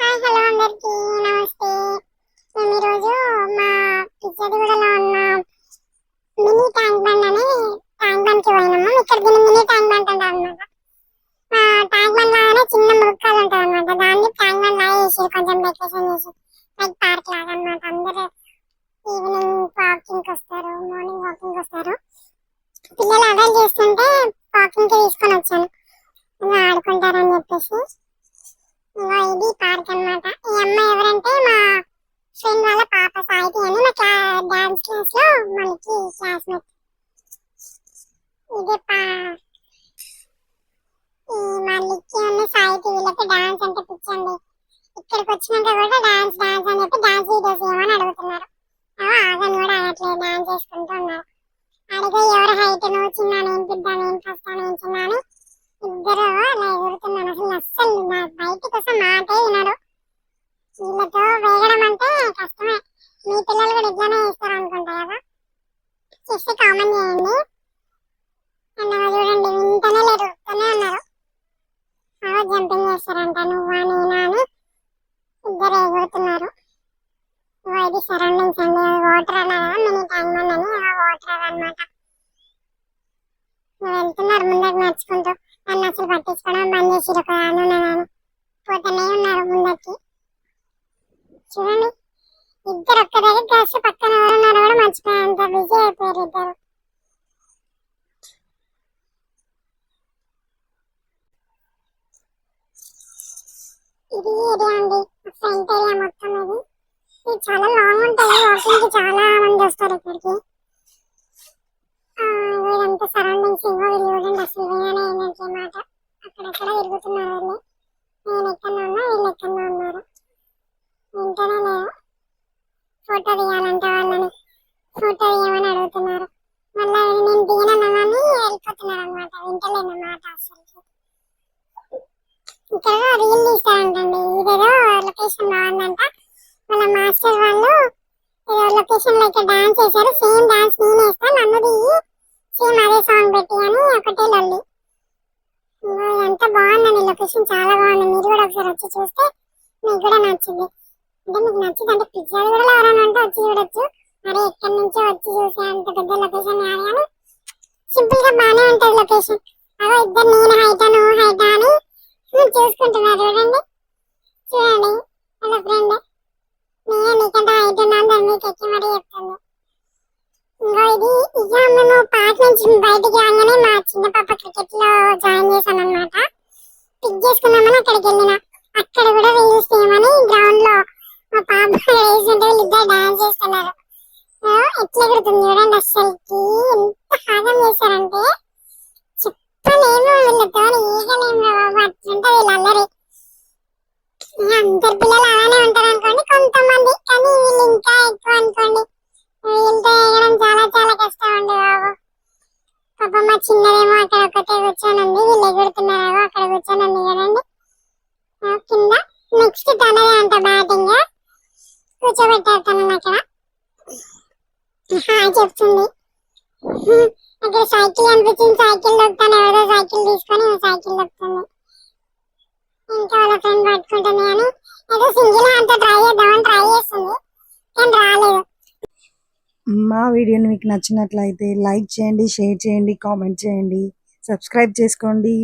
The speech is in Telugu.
హాయ్ హలో అందరికి నమస్తే. మేము ఈరోజు మా పిచ్చడిగూడలో ఉన్న మినీ ట్యాంక్ బండ్ అని ట్యాంక్ బండ్ కి పోయినాము. ఇక్కడ దీన్ని మినీ ట్యాంక్ బండ్ అంటారు అనమాట. ట్యాంక్ బండ్ లాగానే చిన్న ముక్కలు ఉంటుంది అనమాట. దాన్ని ట్యాంక్ బండ్ లాగా చేసి కొంచెం డెకరేషన్ చేసి లైక్ పార్క్ లాగా అనమాట. అందరూ ఈవినింగ్ వాకింగ్ వస్తారు, మార్నింగ్ వాకింగ్ వస్తారు. పిల్లలు అడల్ చేస్తుంటే వాకింగ్ కి తీసుకొని వచ్చాను, ఆడుకుంటారని చెప్పేసి. ఇది పార్క్ అన్నమాట. ఈ అమ్మాయి ఎవరంటే మా ఫ్రెండ్ వాళ్ళ పాప సాయితి అని, మా డాన్స్ క్లాస్ లో మనకి క్లాస్మేట్. ఇదే ఈ మా లిక్కి ఉన్న సాయితి, వీళ్ళకి డాన్స్ అంటే పిచ్చండి. ఇక్కడికి వచ్చినాక కూడా డాన్స్ డాన్స్ అని చెప్పి డాన్స్ వీడియోస్ ఏమని అడుగుతున్నారు. ఆగని కూడా ఆగట్లేదు, డాన్స్ చేసుకుంటూ ఉన్నారు. అడిగే ఎవరు హైట్, నువ్వు చిన్న, నేను పెద్ద, నేను ఫస్ట్, నేను చిన్న అని ఇద్దరు అలా ఎగురుతున్నారు. అసలు బయటికి వస్తే మాటే వినరు. వీళ్ళతో వేగడం అంటే కష్టమే. మీ పిల్లలు కూడా ఇట్లానే చేస్తారు అనుకుంటా కదా, చేస్తే కామన్ చేయండి. అన్న చూడండి, వింటనే లేరు, వస్తూనే ఉన్నారు. జంపింగ్ చేస్తారంట, నువ్వా నేనా అని ఇద్దరు ఎగురుతున్నారు. ఇది సరౌండింగ్స్ అండి, వాటర్ అలా మినీ ట్యాంక్ బండ్ అని వాటర్ అనమాట. వెళ్తున్నారు ముందరికి నడుచుకుంటూ. నన్ను అసలు పట్టించుకోవడం బంద్ చేసిరు కదా, నేను పోతూనే ఉన్నారు ముందరికి. చూడండి, ఇద్దరు ఒక్క దగ్గర కలిసి పక్కన ఎవరున్నారో కూడా మర్చిపోయేంత బిజీ అయిపోయారు ఇద్దరు. ఇది ఏరియా అండి, ఫ్రంట్ ఏరియా మొత్తం. ఇది చాలా లాంగ్ ఉంటుంది, వాకింగ్ కి చాలా మంది వస్తారు ఇక్కడికి. ఇదంతా సరౌండింగ్స్ వీళ్ళు చూడండి, అసలు వేయనే ఏంటంటే మాట. అక్కడక్కడ తిరుగుతున్నారు వీళ్ళు. నేను ఎక్కడో ఉన్నా, వీళ్ళు ఎక్కడో ఉన్నారు. వింటనే లేదు. ఫోటో తీయాలంటే వాళ్ళని ఫోటో తీయమని అడుగుతున్నారు. మళ్ళీ నేను దిగనని వెళ్ళిపోతున్నారు అనమాట, వింటలేనమాట అసలు. ఇక్కడ రీల్ తీస్తారంటండి. ఇదేదో లొకేషన్ బాగుందంట. వాళ్ళ మాస్టర్ వాళ్ళు లొకేషన్ లో ఇక్కడ డాన్స్ చేశారు. సేమ్ డాన్స్ నేను వేస్తాను, నన్ను దిగి సేమ్ అదే సాంగ్ పెట్టి అని ఒకటే లొల్లి. ఇదంతా బాగుందండి, లొకేషన్ చాలా బాగుంది. మీరు కూడా ఒకసారి వచ్చి చూస్తే మీకు కూడా నచ్చింది. అంటే మీకు నచ్చింది అంటే పిజ్జా కూడా ఎవరైనా ఉంటే వచ్చి చూడొచ్చు. మరి ఎక్కడి నుంచో వచ్చి చూసే అంత పెద్ద లొకేషన్ కాదు కానీ సింపుల్ గా బాగానే ఉంటది లొకేషన్. అదో ఇద్దరు నేను హైటా నువ్వు హైటా అని చూసుకుంటున్నారు. చూడండి చూడండి, వాళ్ళ ఫ్రెండ్ నేనే నీకంటే హైట్ ఉన్నాను మీకు ఎక్కి మరీ చెప్తుంది. ఇంకో ఇది ఇక మేము పార్క్ నుంచి బయటికి రాగానే మా చిన్న పాప క్రికెట్ లో జాయిన్ చేశాను అనమాట. పిక్ చేసుకుందామని అక్కడికి వెళ్ళిన. అక్కడ కూడా రీల్స్ చేయమని గ్రౌండ్ లో మా పాప వేస్తుంటే వీళ్ళిద్దరు డాన్స్ చేస్తున్నారు. ఎట్లా ఎగురుతుంది చూడండి, అసలుకి ఎంత హాగం చేశారంటే చెప్పలేము. వీళ్ళతో ఈగలేము బాబు, అట్లుంటే వీళ్ళు అల్లరి. అందరు పిల్లలు అలానే ఉంటారు అనుకోండి కొంతమంది, కానీ వీళ్ళు ఇంకా ఎక్కువ అనుకోండి. వీళ్ళతో ఎగడం చాలా చాలా కష్టం అండి బాబు. పాప మా చిన్నదేమో అక్కడ ఒకటే కూర్చొని ఉంది, వీళ్ళు ఎగురుతున్నారేమో అక్కడ కూర్చొని ఉంది చూడండి కింద. నెక్స్ట్ తనదే అంట బ్యాటింగ్, కూర్చోబెట్టారు తనని అక్కడ. చెప్తుంది. అక్కడ సైకిల్ అనిపించింది, సైకిల్ దొక్కుతాను, ఎవరో సైకిల్ తీసుకొని సైకిల్ దొక్కుతుంది. ఇంకా వాళ్ళ ఫ్రెండ్ పట్టుకుంటుంది కానీ ఏదో సింగిల్ అంతా ట్రై చేద్దామని ట్రై చేస్తుంది కానీ రాలేదు. మా వీడియోని మీకు నచ్చినట్లయితే లైక్ చేయండి, షేర్ చేయండి, కామెంట్ చేయండి, సబ్స్క్రైబ్ చేసుకోండి.